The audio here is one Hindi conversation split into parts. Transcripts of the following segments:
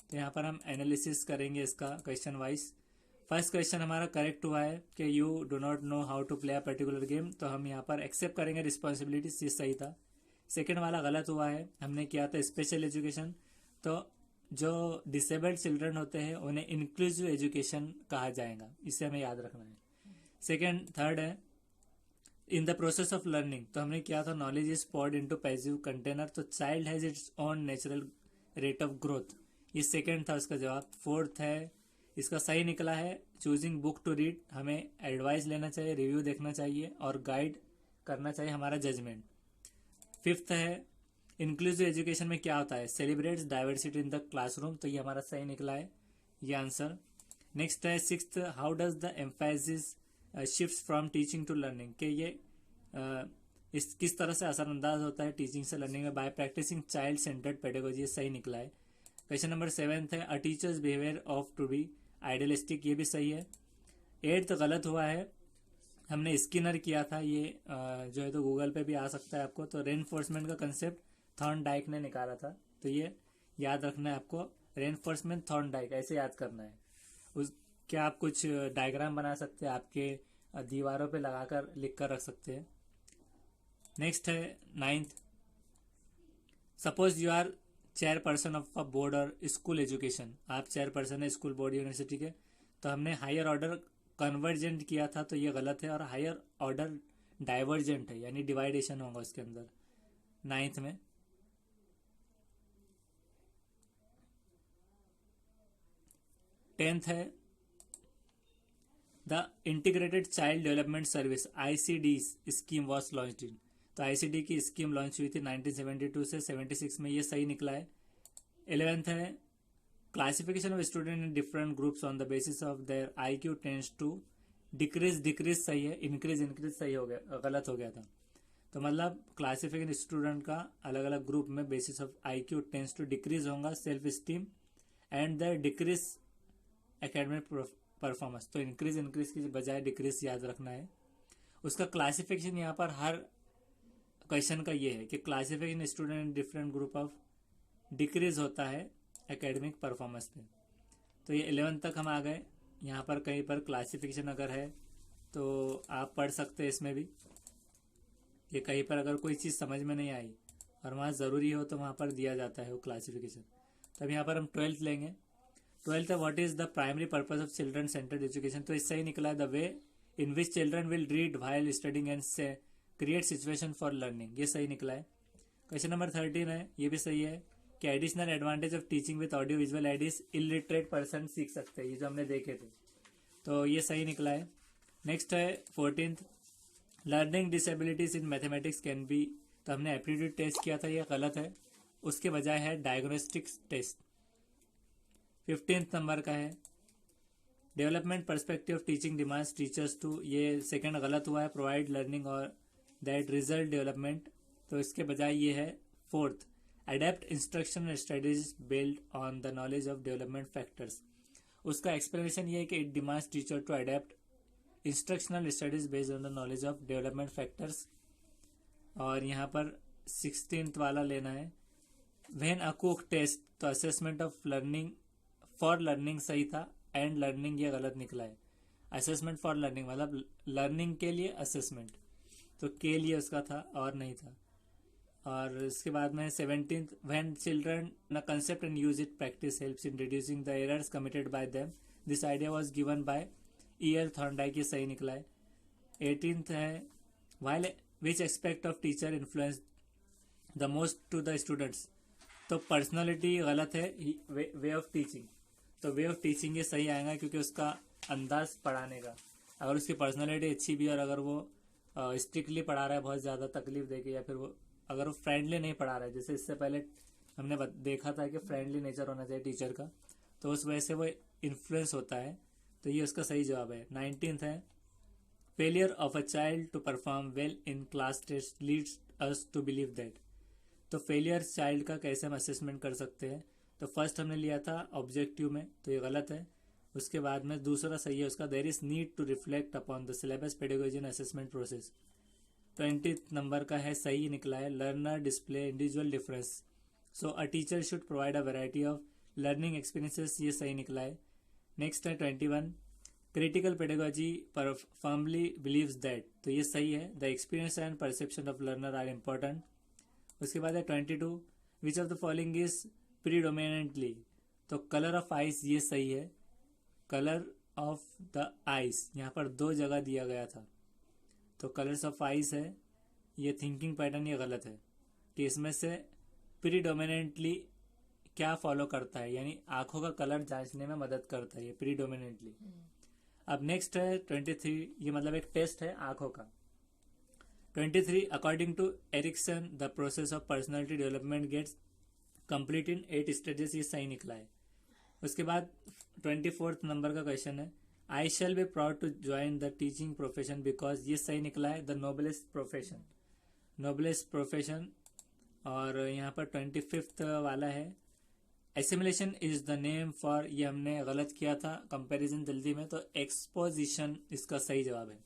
तो यहाँ पर हम एनालिसिस करेंगे इसका क्वेश्चन वाइज। फर्स्ट क्वेश्चन हमारा करेक्ट हुआ है कि you do not know how to play a particular game, तो हम यहाँ पर एक्सेप्ट करेंगे रिस्पॉन्सिबिलिटी, ये सही था। सेकेंड वाला गलत हुआ है, हमने किया था स्पेशल एजुकेशन, तो जो डिसेबल्ड चिल्ड्रन होते हैं उन्हें इंक्लूसिव एजुकेशन कहा जाएगा, इसे हमें याद रखना है। सेकेंड थर्ड है in the process of learning, तो हमने किया था knowledge is poured into passive container, तो child has its own natural rate of growth, ये सेकेंड था उसका जवाब। फोर्थ है इसका सही निकला है चूजिंग बुक टू रीड, हमें एडवाइस लेना चाहिए, रिव्यू देखना चाहिए और गाइड करना चाहिए हमारा जजमेंट। फिफ्थ है इंक्लूसिव एजुकेशन में क्या होता है, celebrates diversity in the classroom, तो ये हमारा सही निकला है ये आंसर। नेक्स्ट है sixth, how does the emphasis shift from teaching to learning, के ये इस किस तरह से असरअंदाज होता है टीचिंग से लर्निंग में, by practising child centred pedagogy, ये सही निकला है। क्वेश्चन नंबर सेवेंथ है a teacher's behaviour of to be idealistic, ये भी सही है। एट्थ गलत हुआ है, हमने स्किनर किया था, ये जो है तो गूगल पे भी आ सकता है आपको, तो रेनफोर्समेंट का कंसेप्ट थॉर्नडाइक ने निकाला था, तो ये याद रखना है आपको, रेनफोर्समेंट थॉर्नडाइक ऐसे याद करना है। उस क्या आप कुछ डायग्राम बना सकते हैं, आपके दीवारों पे लगाकर लिख कर रख सकते हैं। नेक्स्ट है ninth, suppose you are chairperson of a board और स्कूल एजुकेशन, आप चेयरपर्सन है स्कूल बोर्ड यूनिवर्सिटी के, तो हमने हायर ऑर्डर कन्वर्जेंट किया था, तो ये गलत है, और हायर ऑर्डर डाइवर्जेंट है, यानी डिवाइडेशन होगा उसके अंदर नाइन्थ में। टेंथ है the integrated child development service ICD scheme was launched in, तो आईसीडी की स्कीम लॉन्च हुई थी 1972 से 76 में, ये सही निकला है। 11th है classification of student in different groups on the basis of their IQ tends to decrease, decrease सही है, इंक्रीज इंक्रीज सही हो गया, गलत हो गया था। तो मतलब क्लासिफिकेशन स्टूडेंट का अलग अलग ग्रुप में basis of IQ tends to decrease होगा self esteem and the decrease academic performance, तो इंक्रीज इंक्रीज की बजाय डिक्रीज याद रखना है। उसका क्लासिफिकेशन यहाँ पर हर क्वेश्चन का ये है कि classification student in different group of decrease होता है एकेडमिक परफॉर्मेंस पे, तो ये 11 तक हम आ गए। यहाँ पर कहीं पर क्लासिफिकेशन अगर है तो आप पढ़ सकते हैं इसमें भी, ये कहीं पर अगर कोई चीज़ समझ में नहीं आई और वहाँ ज़रूरी हो तो वहाँ पर दिया जाता है वो क्लासिफिकेशन। तब यहाँ पर हम 12th लेंगे। 12th है what is the primary purpose of children centred education, तो इससे ही निकला है the way in which children will read while studying and से क्रिएट सिचुएशन फॉर लर्निंग, ये सही निकला है। क्वेश्चन नंबर 13 है, ये भी सही है कि additional advantage of teaching with audio visual Aedes illiterate person सीख सकते हैं, ये जो हमने देखे थे, तो ये सही निकला है। नेक्स्ट है 14th, learning disabilities in mathematics can be, तो हमने एप्टीट्यूड टेस्ट किया था, ये गलत है, उसके बजाय है डायग्नोस्टिक्स टेस्ट। 15th नंबर का है development perspective of teaching demands teachers to, ये सेकंड गलत हुआ है, प्रोवाइड लर्निंग और दैट रिजल्ट डेवलपमेंट, तो इसके बजाय ये है 4th, adapt instructional strategies build on the knowledge of development factors, उसका एक्सप्लेनेशन ये है कि it demands teacher to adapt instructional studies based on the knowledge of development factors. और यहाँ पर 16th वाला लेना है व्हेन अ कुक टेस्ट, तो assessment of learning for learning सही था, एंड लर्निंग ये गलत निकला है। असेसमेंट फॉर लर्निंग मतलब लर्निंग के लिए असेसमेंट, तो के लिए उसका था और नहीं था। और इसके बाद में 17th व्हेन चिल्ड्रन न concept and use it practice helps in reducing the errors committed by them, this idea was given by ईयर थॉर्नडाइक, ये सही निकला है। 18th है while which aspect of teacher influence the most to the students, तो पर्सनालिटी गलत है, वे ऑफ टीचिंग, तो वे ऑफ टीचिंग ये सही आएगा क्योंकि उसका अंदाज पढ़ाने का, अगर उसकी पर्सनालिटी अच्छी भी और अगर वो स्ट्रिक्टली पढ़ा रहा है बहुत ज़्यादा तकलीफ देके, या फिर वो अगर वो फ्रेंडली नहीं पढ़ा रहा है, जैसे इससे पहले हमने देखा था कि फ्रेंडली नेचर होना चाहिए टीचर का, तो उस वजह से वो इन्फ्लुएंस होता है, तो ये उसका सही जवाब है। 19th है failure of a child to perform well in class test leads us to believe that, तो फेलियर चाइल्ड का कैसे हम असेसमेंट कर सकते हैं, तो फर्स्ट हमने लिया था ऑब्जेक्टिव में, तो ये गलत है। उसके बाद में दूसरा सही है उसका, there is need to reflect upon the syllabus pedagogy and assessment process. 20th number का है सही निकला है learner display individual difference, so a teacher should provide a variety of learning experiences, ये सही निकला है। नेक्स्ट है 21, क्रिटिकल पेडागोजी पर फर्मली बिलीव्स दैट, तो ये सही है। The experience and perception of learner are important. उसके बाद है 22, which of the following is predominantly, तो कलर ऑफ आइस, ये सही है। कलर ऑफ द आइस यहाँ पर 2 जगह दिया गया था, तो कलर्स ऑफ आइस है, ये थिंकिंग पैटर्न ये गलत है कि इसमें से प्रीडोमिनेंटली क्या फॉलो करता है, यानी आंखों का कलर जांचने में मदद करता है ये प्रीडोमिनेंटली। अब नेक्स्ट है 23, ये मतलब एक टेस्ट है आंखों का। 23, according to Erikson the process of personality development gets complete in 8 stages, ये सही निकला है। उसके बाद 24 नंबर का क्वेश्चन है, I shall be proud to join the teaching profession because, ये सही निकला है। The noblest profession, noblest profession. और यहाँ पर 25 वाला है, assimilation is the name for, ये हमने गलत किया था कंपैरिजन जल्दी में, तो एक्सपोजिशन इसका सही जवाब है।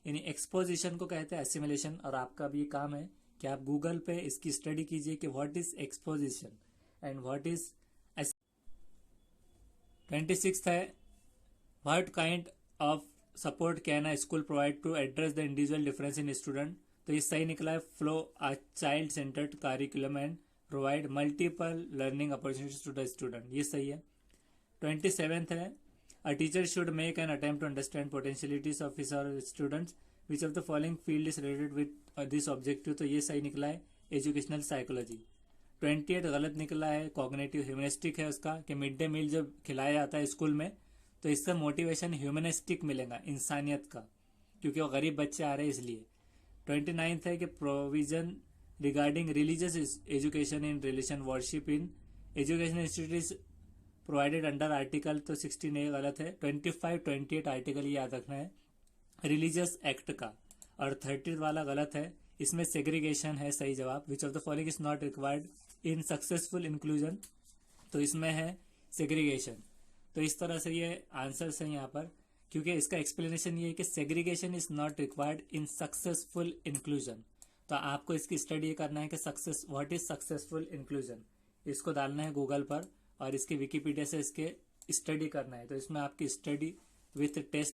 यानी एक्सपोजिशन को कहते हैं एसिमुलेशन, और आपका भी काम है कि आप गूगल पे इसकी स्टडी कीजिए कि what is exposition and what is. 26 है, what kind of support can a school provide to address the individual difference in student, तो ये सही निकला है। Follow a child centred curriculum and provide multiple learning opportunities to the student, ये सही है। 27 है, a teacher should make an attempt to understand potentialities of his or students, which of the following field is related with this objective, तो ये सही निकला है, एजुकेशनल साइकोलॉजी। 28 गलत निकला है, कॉग्निटिव ह्यूमनिस्टिक है उसका, कि मिड डे मील जब खिलाया जाता है स्कूल में तो इससे मोटिवेशन ह्यूमनिस्टिक मिलेगा, इंसानियत का, क्योंकि वो गरीब बच्चे आ रहे हैं इसलिए। 29 है कि provision regarding religious education in religion worship in education institute provided under article, तो 16A गलत है। 25, 28 आर्टिकल ये याद रखना है रिलीजियस एक्ट का। और 30 वाला गलत है, इसमें सेग्रीगेशन है सही जवाब। विच of the following is not required in successful inclusion, तो इसमें है सेग्रीगेशन। तो इस तरह से ये आंसर्स हैं यहाँ पर, क्योंकि इसका एक्सप्लेनेशन ये है कि segregation is not required in successful inclusion. तो आपको इसकी स्टडी करना है कि success what is successful inclusion, इसको डालना है गूगल पर और इसकी विकिपीडिया से इसके स्टडी करना है। तो इसमें आपकी स्टडी विथ टेस्ट